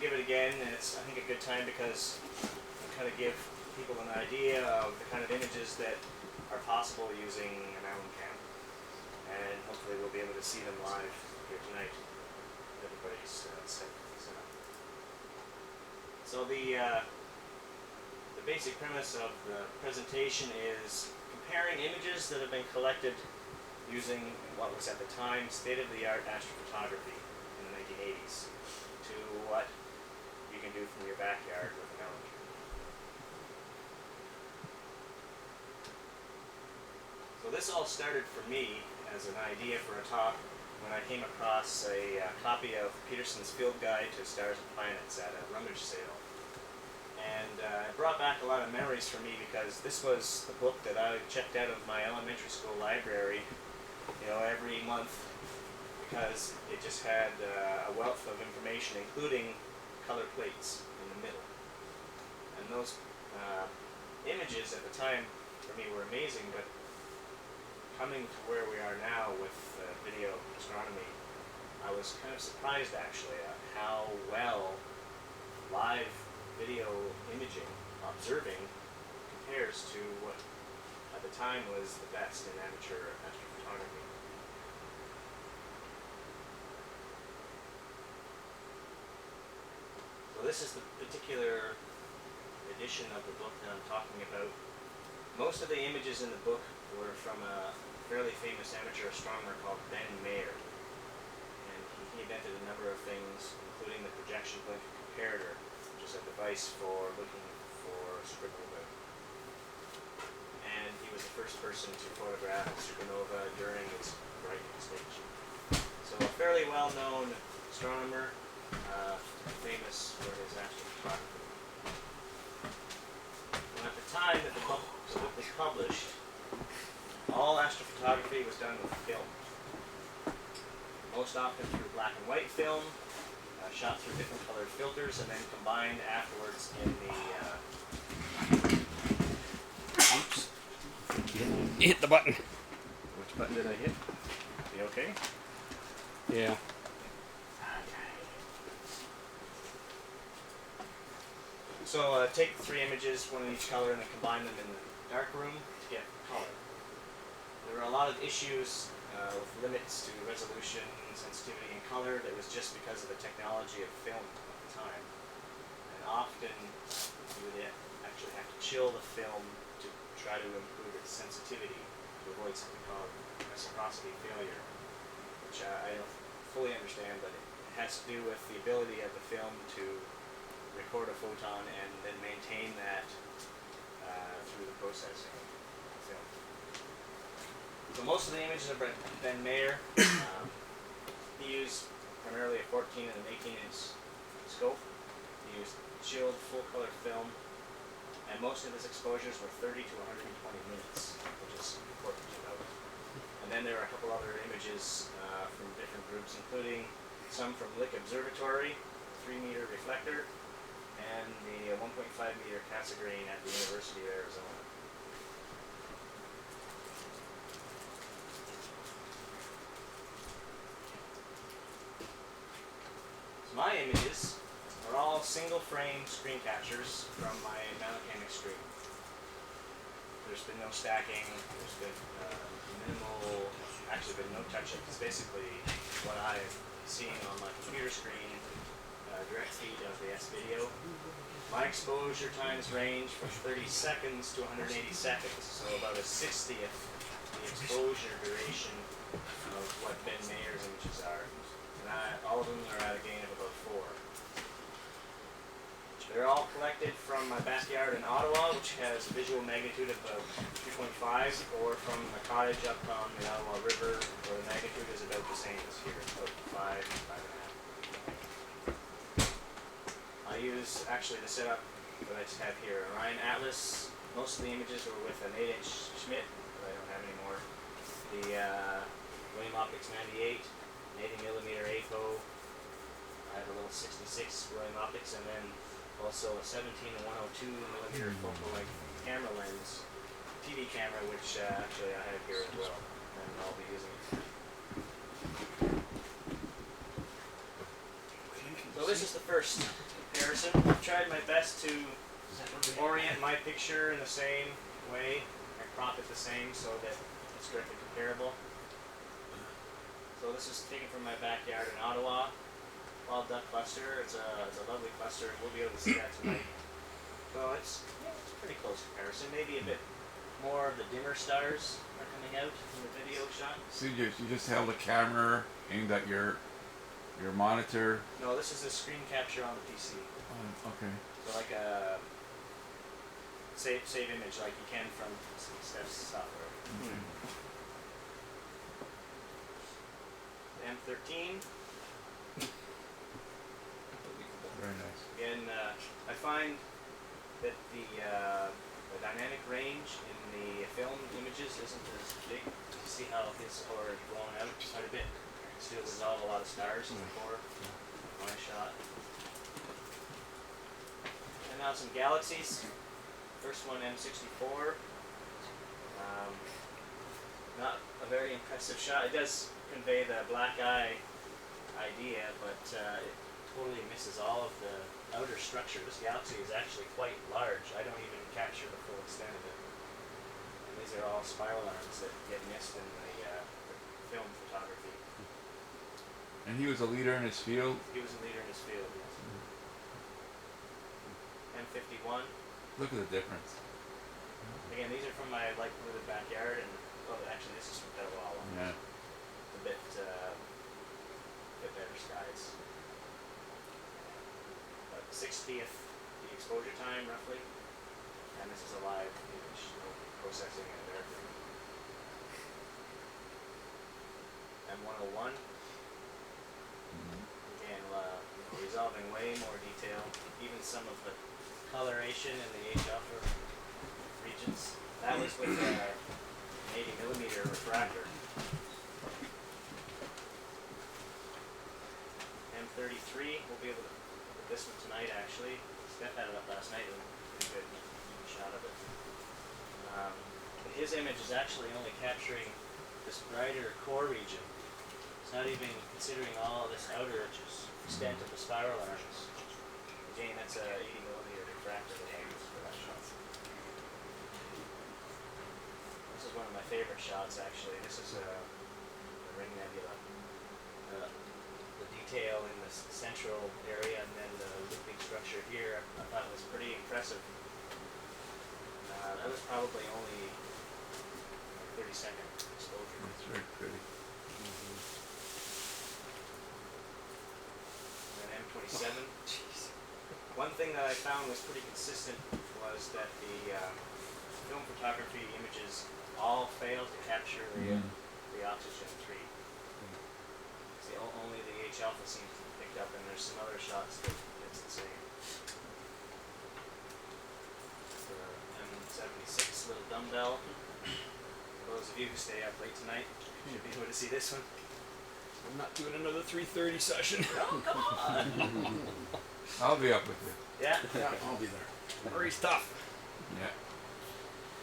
give it again, and it's, I think, a good time because it'll kind of give people an idea of the kind of images that are possible using a MallinCam. And hopefully we'll be able to see them live here tonight. Everybody's set up. So the basic premise of the presentation is comparing images that have been collected using what was at the time state-of-the-art astrophotography in the 1980s to what you can do from your backyard with a MallinCam. So this all started for me as an idea for a talk when I came across a copy of Peterson's Field Guide to Stars and Planets at a rummage sale. And it brought back a lot of memories for me because this was the book that I checked out of my elementary school library, you know, every month, because it just had a wealth of information, including color plates in the middle. And those images at the time for me were amazing, but coming to where we are now with video astronomy, I was kind of surprised actually at how well live video imaging, observing, compares to what at the time was the best in amateur astrophotography. So this is the particular edition of the book that I'm talking about. Most of the images in the book were from a fairly famous amateur astronomer called Ben Mayer. And he invented a number of things, including the projection blink comparator, which is a device for looking for supernova. And he was the first person to photograph a supernova during its brightening stage. So a fairly well-known astronomer, famous for his astrophotography. Well, at the time that the book was published, all astrophotography was done with film. Most often through black and white film, shot through different colored filters, and then combined afterwards in the... Oops. You hit the button. Which button did I hit? The OK? Yeah. So take 3 images, one in each color, and then combine them in the dark room to get color. There were a lot of issues with limits to resolution, sensitivity, and color that was just because of the technology of film at the time. And often you would actually have to chill the film to try to improve its sensitivity to avoid something called reciprocity failure, which I don't fully understand, but it has to do with the ability of the film to record a photon and then maintain that through the processing of the film. So most of the images are Ben Mayer. He used primarily a 14 and an 18-inch scope. He used chilled full-color film, and most of his exposures were 30 to 120 minutes, which is important to note. And then there are a couple other images from different groups, including some from Lick Observatory, 3-meter reflector, and the 1.5-meter Cassegrain at the University of Arizona. My images are all single-frame screen captures from my MallinCam Extreme. There's been no stacking, there's been minimal, actually been no touch-up. It's basically what I've seen on my computer screen, direct feed of the S-video. My exposure times range from 30 seconds to 180 seconds, so about a 60th the exposure duration of what Ben Mayer's images are. And all of them are at a gain of about 4. They're all collected from my backyard in Ottawa, which has a visual magnitude of about 2.5, or from a cottage up on the Ottawa River, where the magnitude is about the same as here, about 5, 5.5. I use actually the setup that I just have here, Orion Atlas. Most of the images were with an 8-inch Schmidt, that I don't have anymore. The William Optics 98. 80mm APO. I have a little 66 William Optics, and then also a 17 and 102mm focal length camera lens, TV camera, which actually I have here as well, and I'll be using it. So this is the first tried my best to orient my picture in the same way and crop it the same so that it's directly comparable. So this is taken from my backyard in Ottawa. Wild Duck Cluster. It's a lovely cluster, and we'll be able to see that tonight. So it's a pretty close comparison. Maybe a bit more of the dimmer stars are coming out in the video shot. So you just held a camera aimed at your monitor. No, this is a screen capture on the PC. Oh, okay. So like a save image like you can from Steph's software. M13. Very nice. Again, I find that the dynamic range in the film images isn't as big. You see how his color is blown out quite a bit. Still dissolve a lot of stars in the core on a shot. And now some galaxies. First one, M64. Not a very impressive shot. It does convey the black eye idea, but it totally misses all of the outer structure. This galaxy is actually quite large. I don't even capture the full extent of it. And these are all spiral arms that get missed in the film photography. And he was a leader in his field. He was a leader in his field, yes. M51. Look at the difference. Again, these are from my light-polluted backyard, and well, actually, this is from Pinwheel. Yeah. A bit better skies. About 60th the exposure time, roughly, and this is a live image, no processing and everything. M101. Again, resolving way more detail, even some of the coloration in the H alpha regions. That was with an 80mm refractor. M33, we'll be able to look at this one tonight actually. Steph had it up last night, and a pretty good shot of it. But his image is actually only capturing this brighter core region. It's not even considering all this outer extent of the spiral arms. Again, that's a 80mm refractor that I used for that shot. This is one of my favorite shots actually. This is the Ring Nebula. The detail in the central area and then the looping structure here I thought was pretty impressive. That was probably only 30-second exposure. That's very pretty. And then M27. One thing that I found was pretty consistent was that the film photography images all failed to capture the oxygen tree. Only the H alpha seems to be picked up, and there's some other shots that it's the same. The M76 little dumbbell. For those of you who stay up late tonight, you should be able to see this one. I'm not doing another 3:30 session. Oh, come on! I'll be up with you. Yeah. Yeah, I'll be there. Murray's tough. Yeah.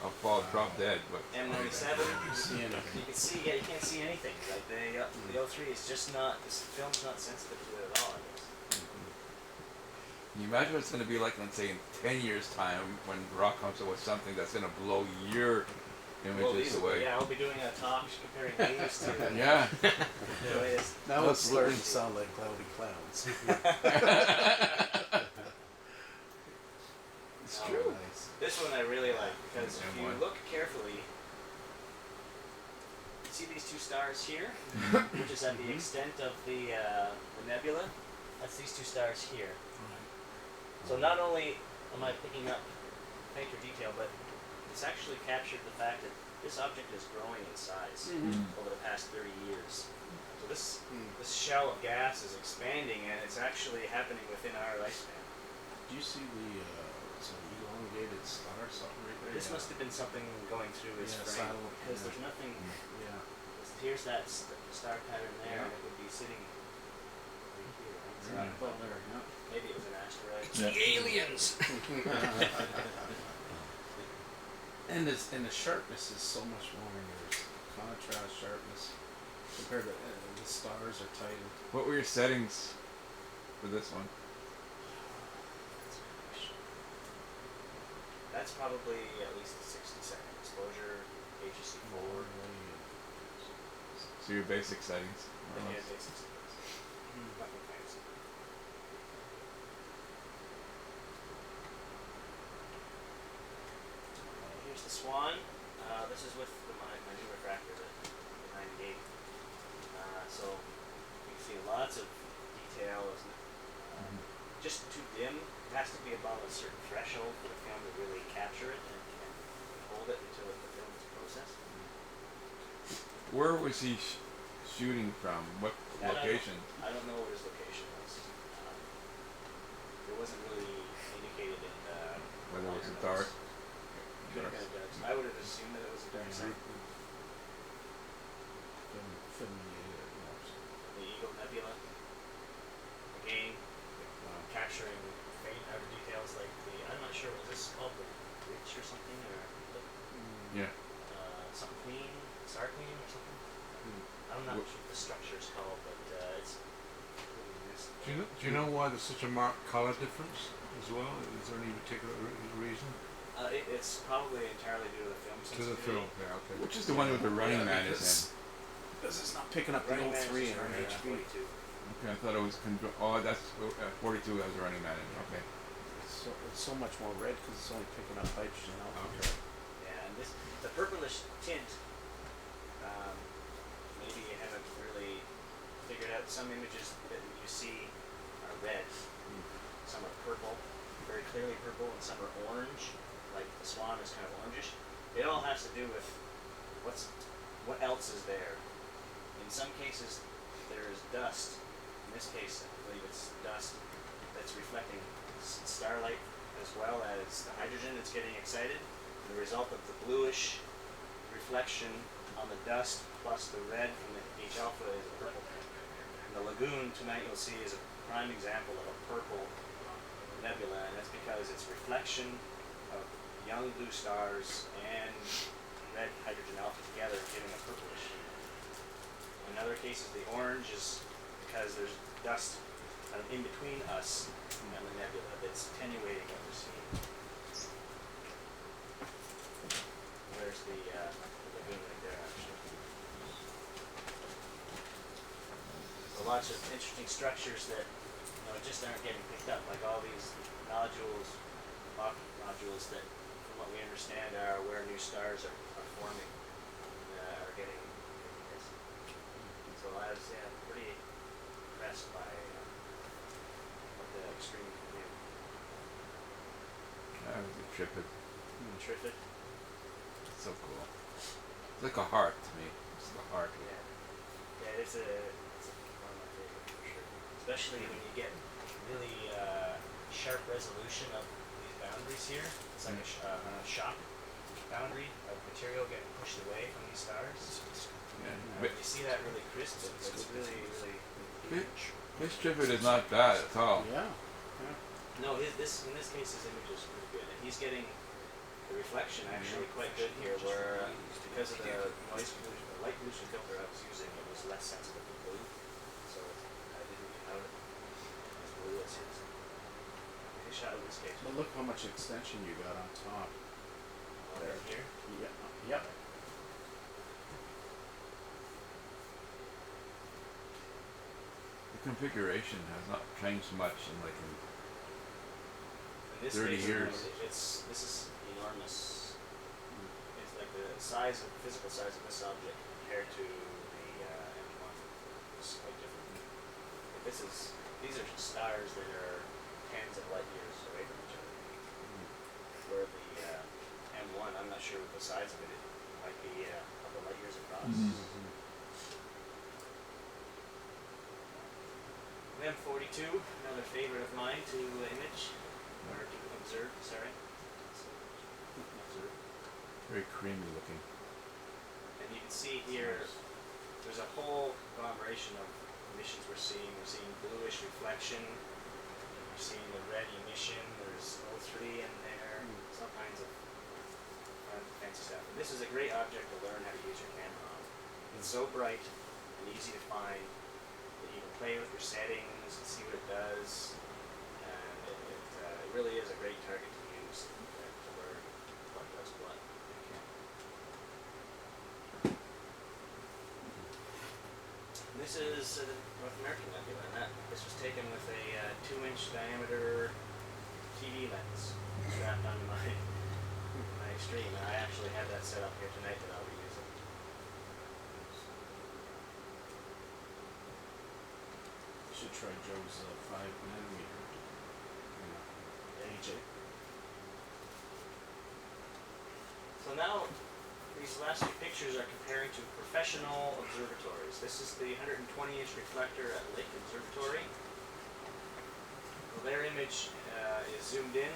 I'll fall drop dead, but M97. See anything. You can see, yeah, you can't see anything. Like the O3 is just not. This film's not sensitive to it at all. I guess. can you imagine what it's going to be like, let's say, in 10 years' time when Rock comes up with something that's going to blow your images away? Yeah, I'll be doing a talk comparing these to Yeah. the latest. Now it's starting to Absolutely. sound like cloudy clouds. It's Oh, true. Nice. This one I really like because if you M1. look carefully, you see these two stars here, which is at the extent of the nebula. That's these two stars here. So not only am I picking up fainter detail, but it's actually captured the fact that this object is growing in size over the past 30 years. So this shell of gas is expanding, and it's actually happening within our lifespan. Do you see the some elongated star something right there? This must have been something going through his Yeah, frame, satellite, because yeah. there's nothing. Yeah. Here's that star pattern there, Yeah. and it would be sitting right here. Right? So Right. well, maybe it was an asteroid. The aliens. And the sharpness is so much more. There's contrast, sharpness compared to the stars are tightened. What were your settings for this one? That's probably at least a 60-second exposure, HSC forward. So your basic settings. more or Yeah, less. basic settings. Nothing fancy. Here's the Swan. This is with my new refractor, the 98. So you can see lots of detail. It's just too dim. It has to be above a certain threshold for the film to really capture it and hold it until the film is processed. Where was he shooting from? What That location? I don't know what his location was. It wasn't really indicated in Whether it was a liner dark. notes. Could have been a dark. I would have assumed that it was a dark site. The Eagle Nebula. Again, capturing faint outer details like the. I'm not sure. Was this called the Witch or something, or the, Yeah. something Queen, Star Queen or something? I'm not sure what the structure is called, but it's really nice. Do you know why there's such a marked color difference as well? Is there any particular reason? It's probably entirely due to the film To sensitivity. the film, yeah, okay. Which is the one with the Running Man is in? Because it's not picking up the Running Man 03 is in our running HB. 42. Okay, I thought it was. That's 42 has a Running Man in. Okay. It's so much more red because it's only picking up hydrogen alpha. Okay. Yeah, and the purplish tint, maybe you haven't really figured out. Some images that you see are red, some are purple, very clearly purple, and some are orange, like the Swan is kind of orangish. It all has to do with what else is there. In some cases, there is dust. In this case, I believe it's dust that's reflecting starlight as well as the hydrogen that's getting excited. The result of the bluish reflection on the dust plus the red from the H alpha is a purple. And the Lagoon tonight you'll see is a prime example of a purple nebula, and that's because it's reflection of young blue stars and red hydrogen alpha together giving a purplish. In other cases, the orange is because there's dust kind of in between us and the nebula that's attenuating what we're seeing. There's the lagoon right there, actually. So lots of interesting structures that just aren't getting picked up, like all these nodules, rock nodules that, from what we understand, are where new stars are forming, are getting missed. So I was pretty impressed by what the extreme can do. That was a Trifid. Trifid. So cool. It's like a heart to me. It's the heart. Yeah, it's one of my favorites for sure. Especially when you get really sharp resolution of these boundaries here. It's like a shock boundary of material getting pushed away from these stars. Yeah. When you see that really crisp, it's really, really huge. His Trifid is not bad at all. Yeah. No, in this case, his image is pretty good, and he's getting the reflection actually quite good here, where because of the noise pollution, the light pollution filter I was using, it was less sensitive to blue, so I didn't count it as blue as his. His shot in this case. But look how much extension you got on top. There, here. Yeah. Yep. The configuration has not changed much in like In this 30 case, years. This is enormous. It's like the physical size of this object compared to the M1 is quite different. These are stars that are tens of light years away from each other. Where the M1, I'm not sure what the size of it is. It might be a couple light years across. The M42, another favorite of mine to image, or to observe, sorry. Observe. very creamy looking. And you can see here, there's a whole conglomeration of emissions we're seeing. We're seeing bluish reflection, we're seeing the red emission, there's O3 in there, all kinds of fancy stuff. And this is a great object to learn how to use your camera on. It's so bright and easy to find that you can play with your settings and see what it does. And it really is a great target to use to learn. clouds, but this is the North American Nebula, and this was taken with a 2-inch diameter TV lens strapped onto my extreme, and I actually have that set up here tonight that I'll be using. You should try Joe's 5nm. AJ. So now, these last few pictures are comparing to professional observatories. This is the 120-inch reflector at Lake Observatory. Well, their image is zoomed in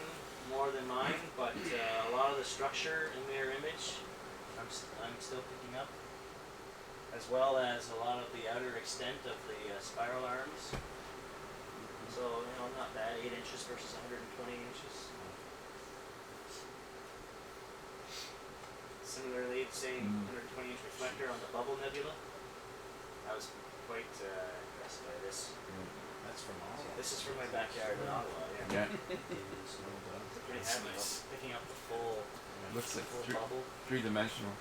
more than mine, but a lot of the structure in their image I'm still picking up, as well as a lot of the outer extent of the spiral arms. So, not bad, 8 inches versus 120 inches. Similarly, the same 120-inch reflector on the Bubble Nebula. I was quite impressed by this. That's from Ottawa. This is from my backyard in Ottawa, yeah. Yeah. It's pretty That's happy nice. picking up the full, Looks like full bubble. three-dimensional.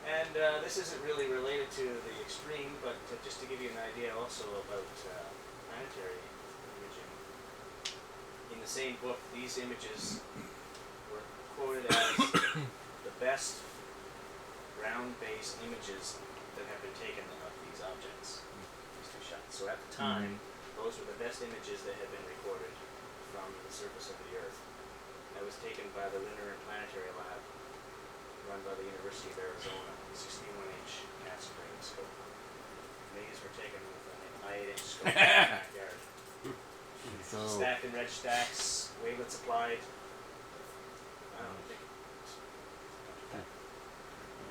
And this isn't really related to the extreme, but just to give you an idea also about planetary imaging. In the same book, these images were quoted as the best ground-based images that have been taken of these objects, these two shots. So at the time, those were the best images that had been recorded from the surface of the Earth. That was taken by the Lunar and Planetary Lab, run by the University of Arizona, 61-inch mass-frame scope. And these were taken with an 8-inch scope in the backyard. So Stacked in reg stacks, wavelets applied. I don't think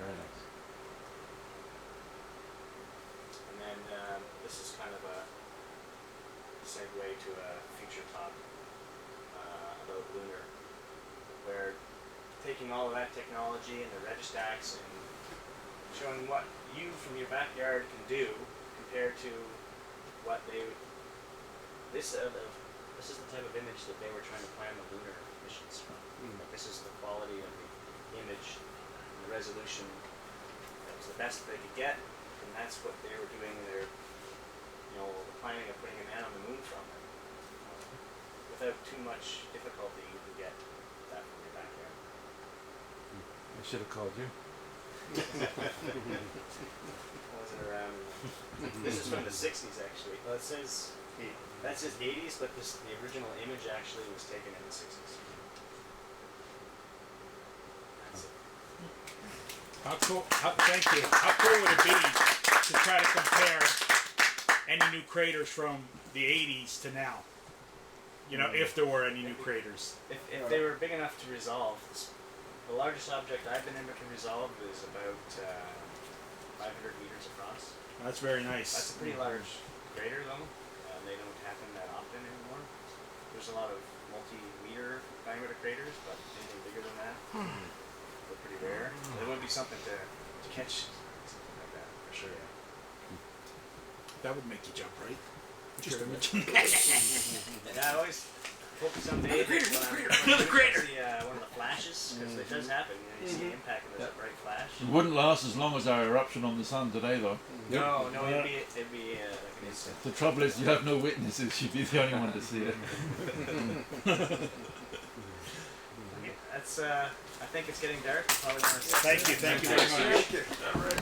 very nice. And then this is kind of a segue to a future talk about lunar, where taking all of that technology and the reg stacks and showing what you from your backyard can do compared to what they this is the type of image that they were trying to plan the lunar missions from. Like, this is the quality of the image, and the resolution. That was the best they could get, and that's what they were doing their, the planning of putting a man on the moon from. Without too much difficulty, you can get that from your backyard. I should have called you. Was it around? This is from the 60s, actually. Well, it says that says 80s, but the original image actually was taken in the 60s. That's it. How cool, thank you. How cool would it be to try to compare any new craters from the 80s to now? If there were any new craters. If they were big enough to resolve, the largest object I've been able to resolve is about 500 meters across. That's very nice. That's a pretty large crater, though. They don't happen that often anymore. There's a lot of multi-meter diameter craters, but anything bigger than that, they're pretty rare. It would be something to catch something like that, for sure. That would make you jump, right? Just Yeah, I always hope someday Another crater. see one of the flashes, because it does happen. You see the impact and there's a bright flash. It wouldn't last as long as our eruption on the sun today, though. No, it'd be like an instant. The trouble is, you have no witnesses. You'd be the only one to see it. That's I think it's getting dark. We probably want to Thank you very much.